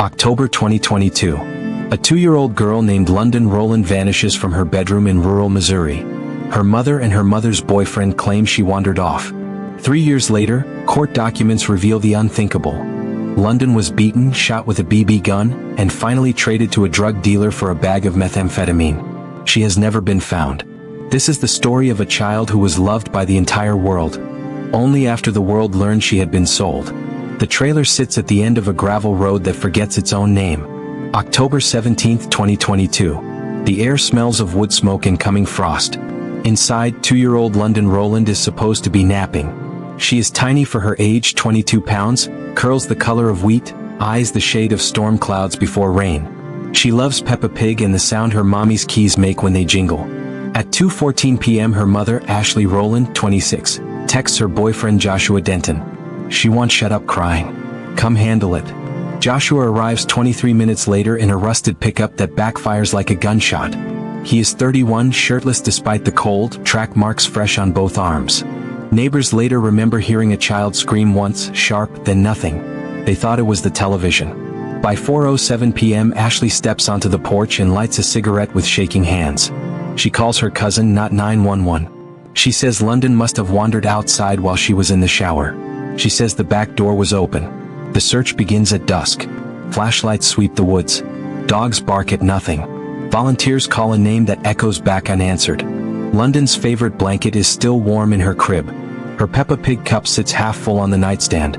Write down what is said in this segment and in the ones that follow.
October 2022. A 2-year-old girl named London Rowland vanishes from her bedroom in rural Missouri. Her mother and her mother's boyfriend claim she wandered off. 3 years later, court documents reveal the unthinkable. London was beaten, shot with a BB gun, and finally traded to a drug dealer for a bag of methamphetamine. She has never been found. This is the story of a child who was loved by the entire world. Only after the world learned she had been sold. The trailer sits at the end of a gravel road that forgets its own name. October 17, 2022. The air smells of wood smoke and coming frost. Inside, 2-year-old London Rowland is supposed to be napping. She is tiny for her age, 22 pounds, curls the color of wheat, eyes the shade of storm clouds before rain. She loves Peppa Pig and the sound her mommy's keys make when they jingle. At 2:14 p.m. her mother, Ashley Rowland, 26, texts her boyfriend Joshua Denton. She won't shut up crying. Come handle it. Joshua arrives 23 minutes later in a rusted pickup that backfires like a gunshot. He is 31, shirtless despite the cold, track marks fresh on both arms. Neighbors later remember hearing a child scream once, sharp, then nothing. They thought it was the television. By 4:07 p.m. Ashley steps onto the porch and lights a cigarette with shaking hands. She calls her cousin, not 911. She says London must have wandered outside while she was in the shower. She says the back door was open. The search begins at dusk. Flashlights sweep the woods. Dogs bark at nothing. Volunteers call a name that echoes back unanswered. London's favorite blanket is still warm in her crib. Her Peppa Pig cup sits half full on the nightstand.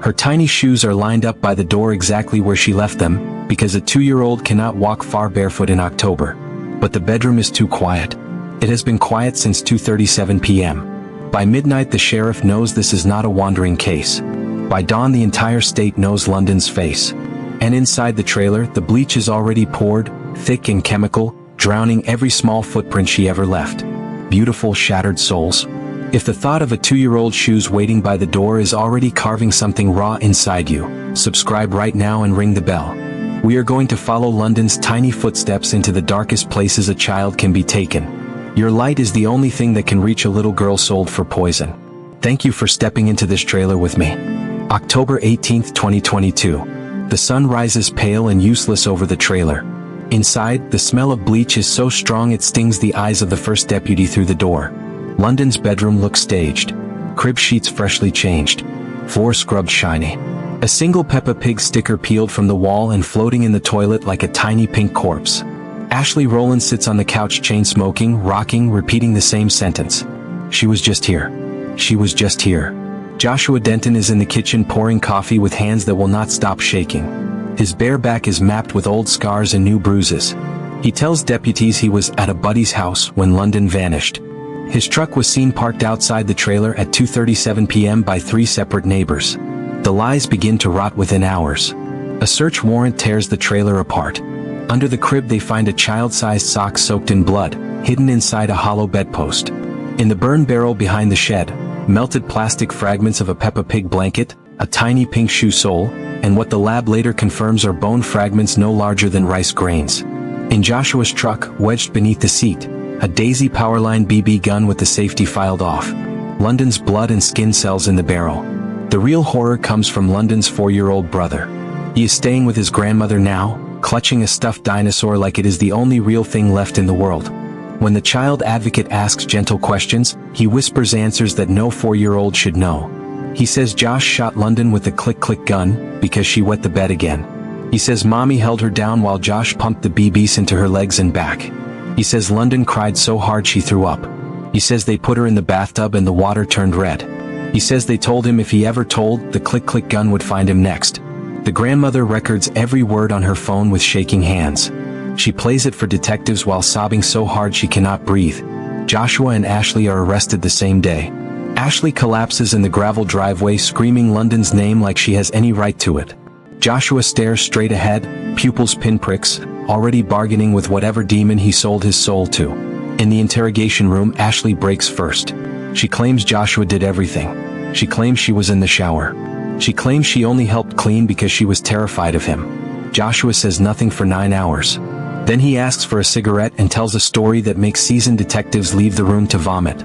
Her tiny shoes are lined up by the door exactly where she left them, because a 2-year-old cannot walk far barefoot in October. But the bedroom is too quiet. It has been quiet since 2:37 p.m. By midnight the sheriff knows this is not a wandering case. By dawn the entire state knows London's face. And inside the trailer, the bleach is already poured, thick and chemical, drowning every small footprint she ever left. Beautiful shattered souls. If the thought of a 2-year-old shoes waiting by the door is already carving something raw inside you, subscribe right now and ring the bell. We are going to follow London's tiny footsteps into the darkest places a child can be taken. Your light is the only thing that can reach a little girl sold for poison. Thank you for stepping into this trailer with me. October 18, 2022. The sun rises pale and useless over the trailer. Inside, the smell of bleach is so strong it stings the eyes of the first deputy through the door. London's bedroom looks staged. Crib sheets freshly changed. Floor scrubbed shiny. A single Peppa Pig sticker peeled from the wall and floating in the toilet like a tiny pink corpse. Ashley Rowland sits on the couch chain-smoking, rocking, repeating the same sentence. She was just here. She was just here. Joshua Denton is in the kitchen pouring coffee with hands that will not stop shaking. His bare back is mapped with old scars and new bruises. He tells deputies he was at a buddy's house when London vanished. His truck was seen parked outside the trailer at 2:37 p.m. by 3 separate neighbors. The lies begin to rot within hours. A search warrant tears the trailer apart. Under the crib they find a child-sized sock soaked in blood, hidden inside a hollow bedpost. In the burn barrel behind the shed, melted plastic fragments of a Peppa Pig blanket, a tiny pink shoe sole, and what the lab later confirms are bone fragments no larger than rice grains. In Joshua's truck, wedged beneath the seat, a Daisy Powerline BB gun with the safety filed off. London's blood and skin cells in the barrel. The real horror comes from London's 4-year-old brother. He is staying with his grandmother now, clutching a stuffed dinosaur like it is the only real thing left in the world. When the child advocate asks gentle questions, he whispers answers that no 4-year-old should know. He says Josh shot London with a click-click gun, because she wet the bed again. He says Mommy held her down while Josh pumped the BBs into her legs and back. He says London cried so hard she threw up. He says they put her in the bathtub and the water turned red. He says they told him if he ever told, the click-click gun would find him next. The grandmother records every word on her phone with shaking hands. She plays it for detectives while sobbing so hard she cannot breathe. Joshua and Ashley are arrested the same day. Ashley collapses in the gravel driveway screaming London's name like she has any right to it. Joshua stares straight ahead, pupils pinpricks, already bargaining with whatever demon he sold his soul to. In the interrogation room, Ashley breaks first. She claims Joshua did everything. She claims she was in the shower. She claims she only helped clean because she was terrified of him. Joshua says nothing for 9 hours. Then he asks for a cigarette and tells a story that makes seasoned detectives leave the room to vomit.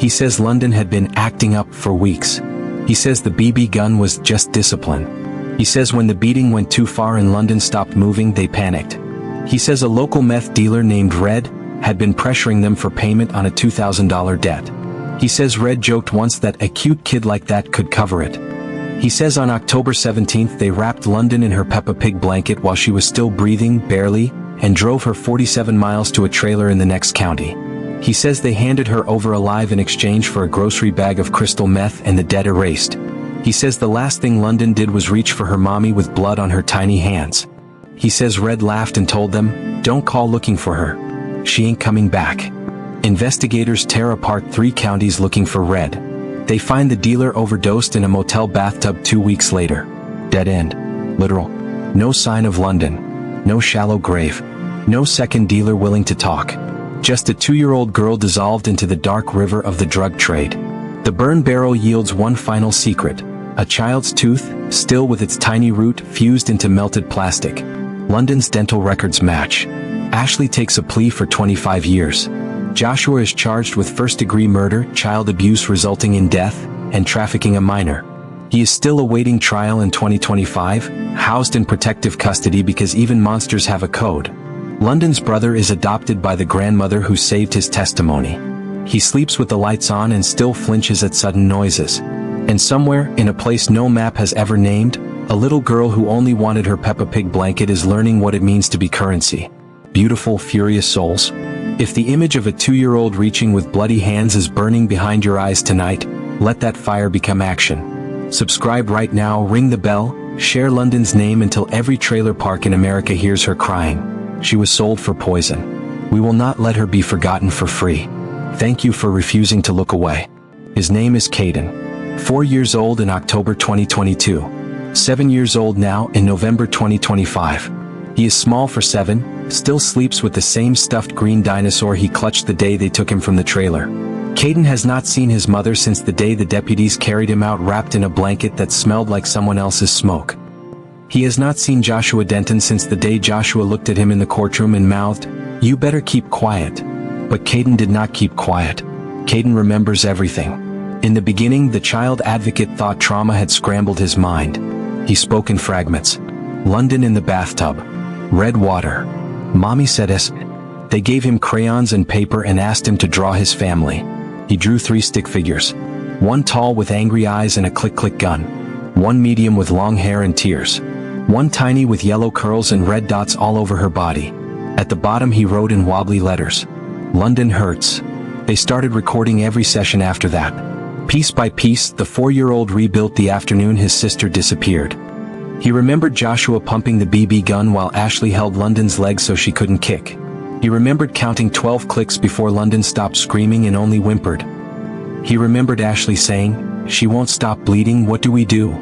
He says London had been acting up for weeks. He says the BB gun was just discipline. He says when the beating went too far and London stopped moving, they panicked. He says a local meth dealer named Red had been pressuring them for payment on a $2,000 debt. He says Red joked once that a cute kid like that could cover it. He says on October 17th they wrapped London in her Peppa Pig blanket while she was still breathing, barely, and drove her 47 miles to a trailer in the next county. He says they handed her over alive in exchange for a grocery bag of crystal meth and the debt erased. He says the last thing London did was reach for her mommy with blood on her tiny hands. He says Red laughed and told them, "Don't call looking for her. She ain't coming back." Investigators tear apart 3 counties looking for Red. They find the dealer overdosed in a motel bathtub 2 weeks later. Dead end. Literal. No sign of London. No shallow grave. No second dealer willing to talk. Just a 2-year-old girl dissolved into the dark river of the drug trade. The burn barrel yields one final secret. A child's tooth, still with its tiny root fused into melted plastic. London's dental records match. Ashley takes a plea for 25 years. Joshua is charged with first-degree murder, child abuse resulting in death, and trafficking a minor. He is still awaiting trial in 2025, housed in protective custody because even monsters have a code. London's brother is adopted by the grandmother who saved his testimony. He sleeps with the lights on and still flinches at sudden noises. And somewhere, in a place no map has ever named, a little girl who only wanted her Peppa Pig blanket is learning what it means to be currency. Beautiful, furious souls. If the image of a 2-year-old reaching with bloody hands is burning behind your eyes tonight, let that fire become action. Subscribe right now, ring the bell, share London's name until every trailer park in America hears her crying. She was sold for poison. We will not let her be forgotten for free. Thank you for refusing to look away. His name is Kayden. 4 years old in October 2022. 7 years old now in November 2025. He is small for 7, still sleeps with the same stuffed green dinosaur he clutched the day they took him from the trailer. Kayden has not seen his mother since the day the deputies carried him out wrapped in a blanket that smelled like someone else's smoke. He has not seen Joshua Denton since the day Joshua looked at him in the courtroom and mouthed, "You better keep quiet." But Kayden did not keep quiet. Kayden remembers everything. In the beginning, the child advocate thought trauma had scrambled his mind. He spoke in fragments. London in the bathtub. Red water. Mommy said es. They gave him crayons and paper and asked him to draw his family. He drew 3 stick figures. One tall with angry eyes and a click-click gun. One medium with long hair and tears. One tiny with yellow curls and red dots all over her body. At the bottom he wrote in wobbly letters, "London hurts." They started recording every session after that. Piece by piece, the 4-year-old rebuilt the afternoon his sister disappeared. He remembered Joshua pumping the BB gun while Ashley held London's leg so she couldn't kick. He remembered counting 12 clicks before London stopped screaming and only whimpered. He remembered Ashley saying, "She won't stop bleeding, what do we do?"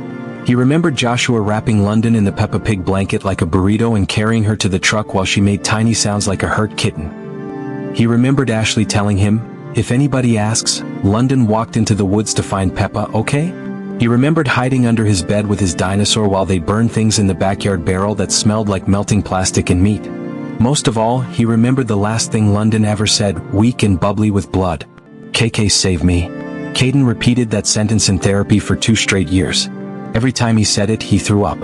He remembered Joshua wrapping London in the Peppa Pig blanket like a burrito and carrying her to the truck while she made tiny sounds like a hurt kitten. He remembered Ashley telling him, "If anybody asks, London walked into the woods to find Peppa, okay?" He remembered hiding under his bed with his dinosaur while they burned things in the backyard barrel that smelled like melting plastic and meat. Most of all, he remembered the last thing London ever said, weak and bubbly with blood. "KK save me." Kayden repeated that sentence in therapy for 2 straight years. Every time he said it, he threw up.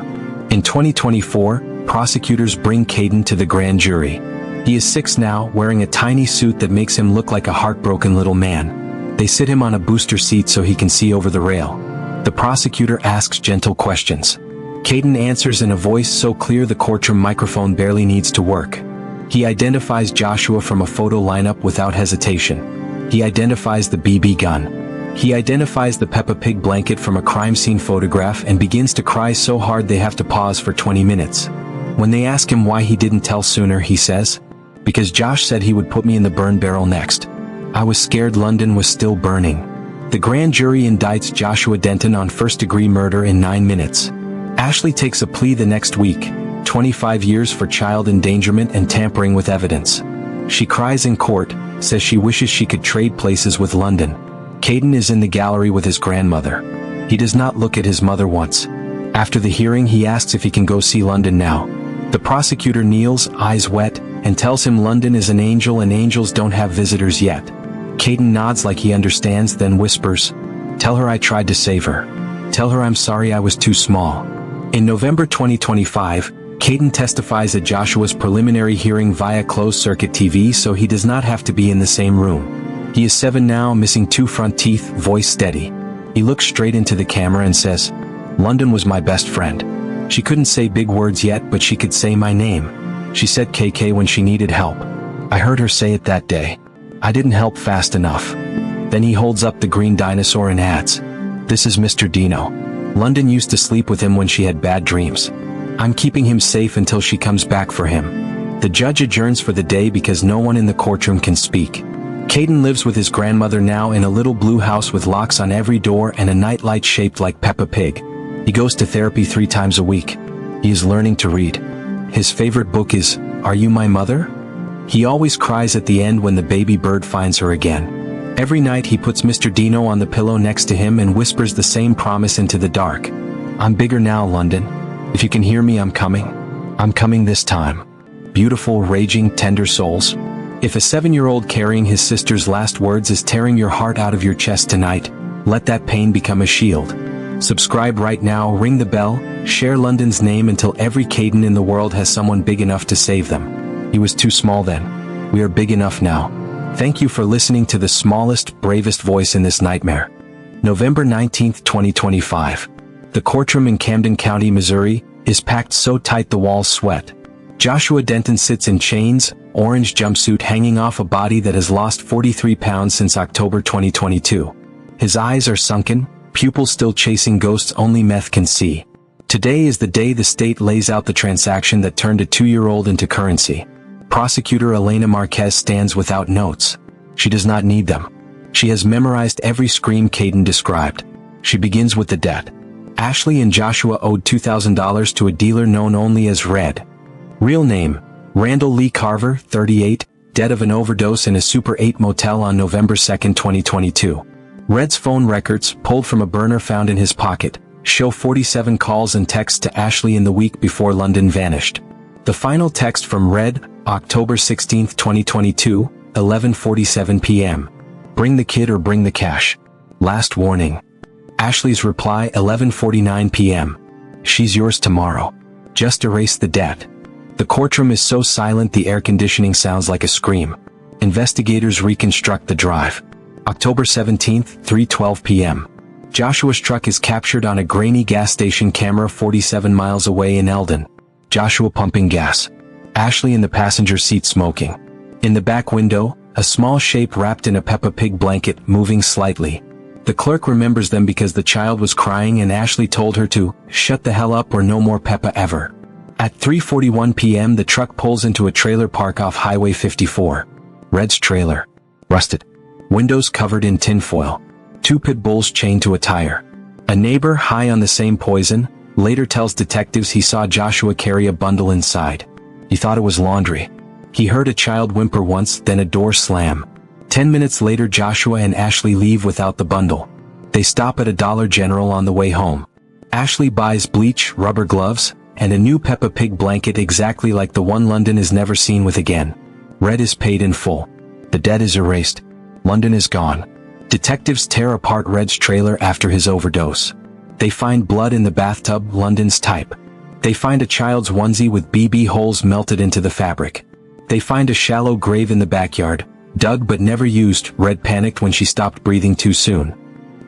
In 2024, prosecutors bring Kayden to the grand jury. He is 6 now, wearing a tiny suit that makes him look like a heartbroken little man. They sit him on a booster seat so he can see over the rail. The prosecutor asks gentle questions. Kayden answers in a voice so clear the courtroom microphone barely needs to work. He identifies Joshua from a photo lineup without hesitation. He identifies the BB gun. He identifies the Peppa Pig blanket from a crime scene photograph and begins to cry so hard they have to pause for 20 minutes. When they ask him why he didn't tell sooner, he says, "Because Josh said he would put me in the burn barrel next. I was scared London was still burning." The grand jury indicts Joshua Denton on first-degree murder in 9 minutes. Ashley takes a plea the next week, 25 years for child endangerment and tampering with evidence. She cries in court, says she wishes she could trade places with London. Kayden is in the gallery with his grandmother. He does not look at his mother once. After the hearing, he asks if he can go see London now. The prosecutor kneels, eyes wet, and tells him London is an angel and angels don't have visitors yet. Kayden nods like he understands, then whispers, "Tell her I tried to save her. Tell her I'm sorry I was too small." In November 2025, Kayden testifies at Joshua's preliminary hearing via closed-circuit TV so he does not have to be in the same room. He is 7 now, missing 2 front teeth, voice steady. He looks straight into the camera and says, "London was my best friend. She couldn't say big words yet, but she could say my name. She said KK when she needed help. I heard her say it that day. I didn't help fast enough." Then he holds up the green dinosaur and adds, "This is Mr. Dino. London used to sleep with him when she had bad dreams. I'm keeping him safe until she comes back for him." The judge adjourns for the day because no one in the courtroom can speak. Kayden lives with his grandmother now in a little blue house with locks on every door and a nightlight shaped like Peppa Pig. He goes to therapy 3 times a week. He is learning to read. His favorite book is, Are You My Mother? He always cries at the end when the baby bird finds her again. Every night he puts Mr. Dino on the pillow next to him and whispers the same promise into the dark. "I'm bigger now, London. If you can hear me, I'm coming. I'm coming this time." Beautiful, raging, tender souls. If a 7-year-old carrying his sister's last words is tearing your heart out of your chest tonight, let that pain become a shield. Subscribe right now, ring the bell, share London's name until every Kayden in the world has someone big enough to save them. He was too small then. We are big enough now. Thank you for listening to the smallest, bravest voice in this nightmare. November 19th, 2025. The courtroom in Camden County, Missouri, is packed so tight the walls sweat. Joshua Denton sits in chains, orange jumpsuit hanging off a body that has lost 43 pounds since October 2022. His eyes are sunken, pupils still chasing ghosts only Meth can see. Today is the day the state lays out the transaction that turned a 2-year-old into currency. Prosecutor Elena Marquez stands without notes. She does not need them. She has memorized every scream Kayden described. She begins with the debt. Ashley and Joshua owed $2,000 to a dealer known only as Red. Real name, Randall Lee Carver, 38, dead of an overdose in a Super 8 motel on November 2, 2022. Red's phone records, pulled from a burner found in his pocket, show 47 calls and texts to Ashley in the week before London vanished. The final text from Red, October 16, 2022, 11:47 p.m. "Bring the kid or bring the cash. Last warning." Ashley's reply, 11:49 p.m. "She's yours tomorrow. Just erase the debt." The courtroom is so silent the air conditioning sounds like a scream. Investigators reconstruct the drive. October 17, 3:12 p.m. Joshua's truck is captured on a grainy gas station camera 47 miles away in Eldon. Joshua pumping gas. Ashley in the passenger seat smoking. In the back window, a small shape wrapped in a Peppa Pig blanket, moving slightly. The clerk remembers them because the child was crying and Ashley told her to shut the hell up or no more Peppa ever. At 3:41 p.m. the truck pulls into a trailer park off Highway 54. Red's trailer. Rusted. Windows covered in tinfoil. 2 pit bulls chained to a tire. A neighbor, high on the same poison, later tells detectives he saw Joshua carry a bundle inside. He thought it was laundry. He heard a child whimper once, then a door slam. 10 minutes later Joshua and Ashley leave without the bundle. They stop at a Dollar General on the way home. Ashley buys bleach, rubber gloves, and a new Peppa Pig blanket exactly like the one London is never seen with again. Red is paid in full. The debt is erased. London is gone. Detectives tear apart Red's trailer after his overdose. They find blood in the bathtub, London's type. They find a child's onesie with BB holes melted into the fabric. They find a shallow grave in the backyard, dug but never used. Red panicked when she stopped breathing too soon.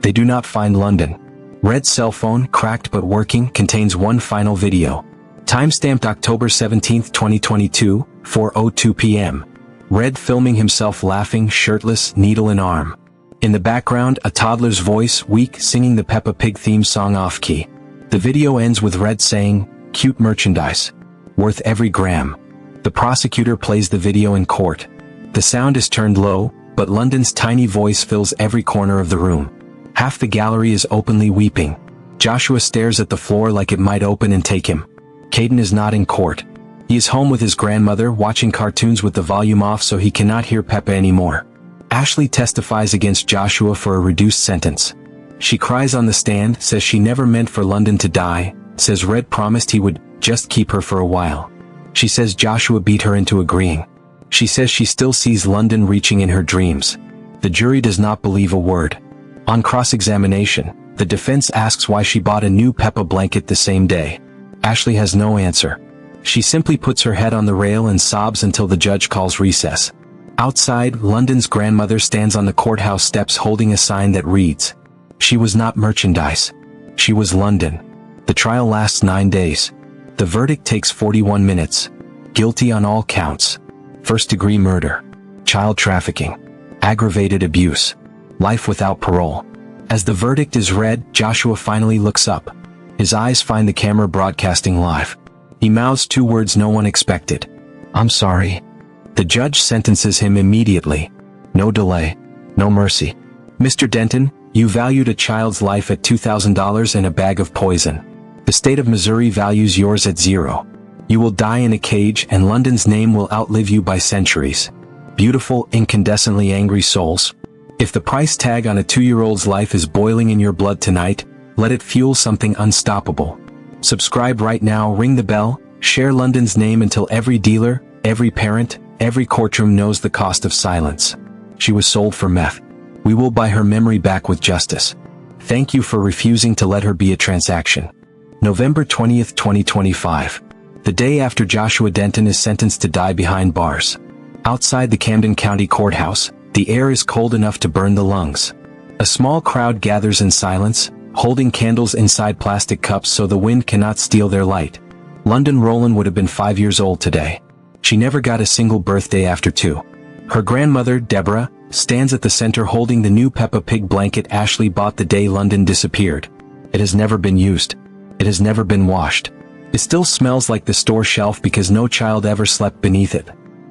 They do not find London. Red's cell phone, cracked but working, contains one final video. Timestamped October 17, 2022, 4:02 p.m. Red filming himself laughing, shirtless, needle in arm. In the background, a toddler's voice, weak, singing the Peppa Pig theme song off-key. The video ends with Red saying, "Cute merchandise. Worth every gram." The prosecutor plays the video in court. The sound is turned low, but London's tiny voice fills every corner of the room. Half the gallery is openly weeping. Joshua stares at the floor like it might open and take him. Kayden is not in court. He is home with his grandmother watching cartoons with the volume off so he cannot hear Peppa anymore. Ashley testifies against Joshua for a reduced sentence. She cries on the stand, says she never meant for London to die, says Red promised he would just keep her for a while. She says Joshua beat her into agreeing. She says she still sees London reaching in her dreams. The jury does not believe a word. On cross-examination, the defense asks why she bought a new Peppa blanket the same day. Ashley has no answer. She simply puts her head on the rail and sobs until the judge calls recess. Outside, London's grandmother stands on the courthouse steps holding a sign that reads, "She was not merchandise. She was London." The trial lasts 9 days. The verdict takes 41 minutes. Guilty on all counts. First-degree murder, child trafficking, aggravated abuse, life without parole. As the verdict is read, Joshua finally looks up. His eyes find the camera broadcasting live. He mouths 2 words no one expected. "I'm sorry." The judge sentences him immediately. No delay, no mercy. "Mr. Denton, you valued a child's life at $2,000 and a bag of poison. The state of Missouri values yours at 0. You will die in a cage and London's name will outlive you by centuries. Beautiful, incandescently angry souls. If the price tag on a 2-year-old's life is boiling in your blood tonight, let it fuel something unstoppable. Subscribe right now, ring the bell, share London's name until every dealer, every parent, every courtroom knows the cost of silence. She was sold for meth. We will buy her memory back with justice. Thank you for refusing to let her be a transaction." November 20th, 2025. The day after Joshua Denton is sentenced to die behind bars. Outside the Camden County Courthouse, the air is cold enough to burn the lungs. A small crowd gathers in silence, holding candles inside plastic cups so the wind cannot steal their light. London Rowland would have been 5 years old today. She never got a single birthday after 2. Her grandmother, Deborah, stands at the center holding the new Peppa Pig blanket Ashley bought the day London disappeared. It has never been used. It has never been washed. It still smells like the store shelf because no child ever slept beneath it.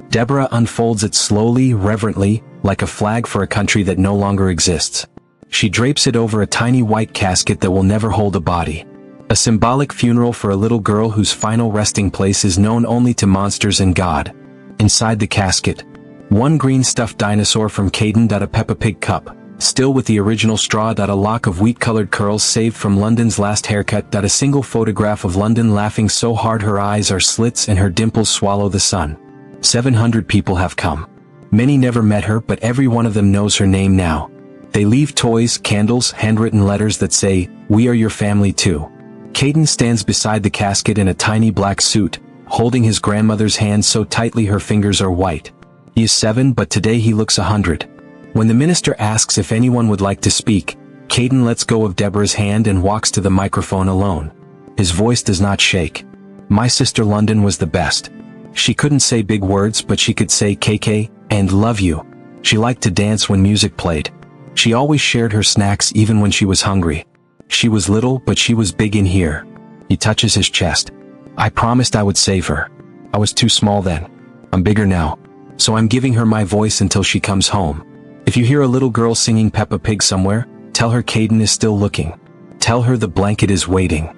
Deborah unfolds it slowly, reverently, like a flag for a country that no longer exists. She drapes it over a tiny white casket that will never hold a body. A symbolic funeral for a little girl whose final resting place is known only to monsters and God. Inside the casket, one green stuffed dinosaur from Kayden. A Peppa Pig cup, still with the original straw. A lock of wheat-colored curls saved from London's last haircut. A single photograph of London laughing so hard her eyes are slits and her dimples swallow the sun. 700 people have come. Many never met her, but every one of them knows her name now. They leave toys, candles, handwritten letters that say, "We are your family too." Kayden stands beside the casket in a tiny black suit, holding his grandmother's hand so tightly her fingers are white. He is 7, but today he looks 100. When the minister asks if anyone would like to speak, Kayden lets go of Deborah's hand and walks to the microphone alone. His voice does not shake. "My sister London was the best. She couldn't say big words, but she could say KK and love you. She liked to dance when music played. She always shared her snacks even when she was hungry. She was little, but she was big in here." He touches his chest. "I promised I would save her. I was too small then. I'm bigger now. So I'm giving her my voice until she comes home. If you hear a little girl singing Peppa Pig somewhere, tell her Kayden is still looking. Tell her the blanket is waiting."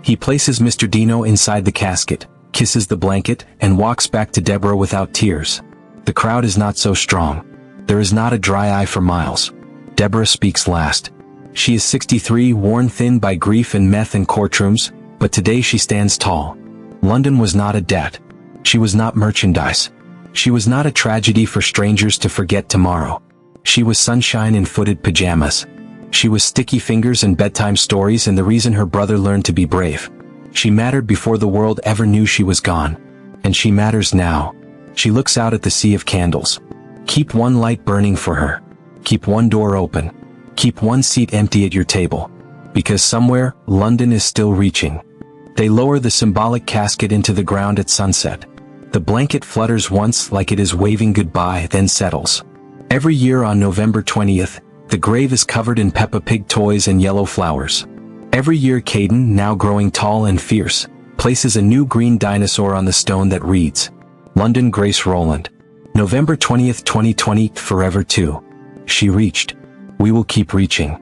He places Mr. Dino inside the casket, kisses the blanket, and walks back to Deborah without tears. The crowd is not so strong. There is not a dry eye for miles. Deborah speaks last. She is 63, worn thin by grief and meth and courtrooms, but today she stands tall. London was not a debt. She was not merchandise. She was not a tragedy for strangers to forget tomorrow. She was sunshine in footed pajamas. She was sticky fingers and bedtime stories and the reason her brother learned to be brave. She mattered before the world ever knew she was gone. And she matters now. She looks out at the sea of candles. Keep one light burning for her. Keep one door open. Keep one seat empty at your table. Because somewhere, London is still reaching. They lower the symbolic casket into the ground at sunset. The blanket flutters once like it is waving goodbye, then settles. Every year on November 20th, the grave is covered in Peppa Pig toys and yellow flowers. Every year Kayden, now growing tall and fierce, places a new green dinosaur on the stone that reads, London Grace Rowland. November 20th, 2020, forever too. She reached. We will keep reaching.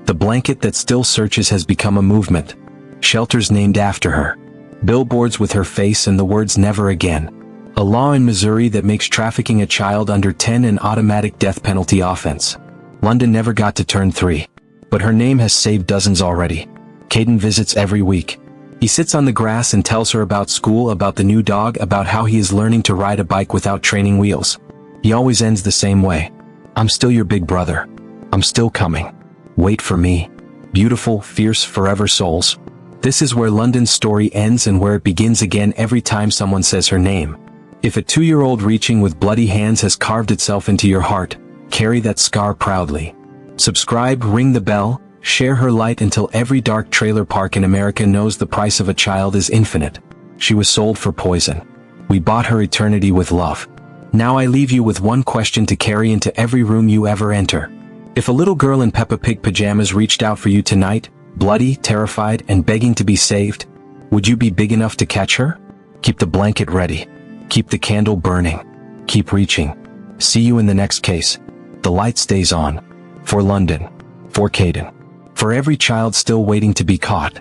The blanket that still searches has become a movement. Shelters named after her. Billboards with her face and the words never again. A law in Missouri that makes trafficking a child under 10 an automatic death penalty offense. London never got to turn 3. But her name has saved dozens already. Kayden visits every week. He sits on the grass and tells her about school, about the new dog, about how he is learning to ride a bike without training wheels. He always ends the same way. I'm still your big brother. I'm still coming. Wait for me. Beautiful, fierce, forever souls. This is where London's story ends and where it begins again every time someone says her name. If a 2-year-old reaching with bloody hands has carved itself into your heart, carry that scar proudly. Subscribe, ring the bell, share her light until every dark trailer park in America knows the price of a child is infinite. She was sold for poison. We bought her eternity with love. Now I leave you with one question to carry into every room you ever enter. If a little girl in Peppa Pig pajamas reached out for you tonight, bloody, terrified, and begging to be saved, would you be big enough to catch her? Keep the blanket ready. Keep the candle burning. Keep reaching. See you in the next case. The light stays on. For London. For Kayden. For every child still waiting to be caught.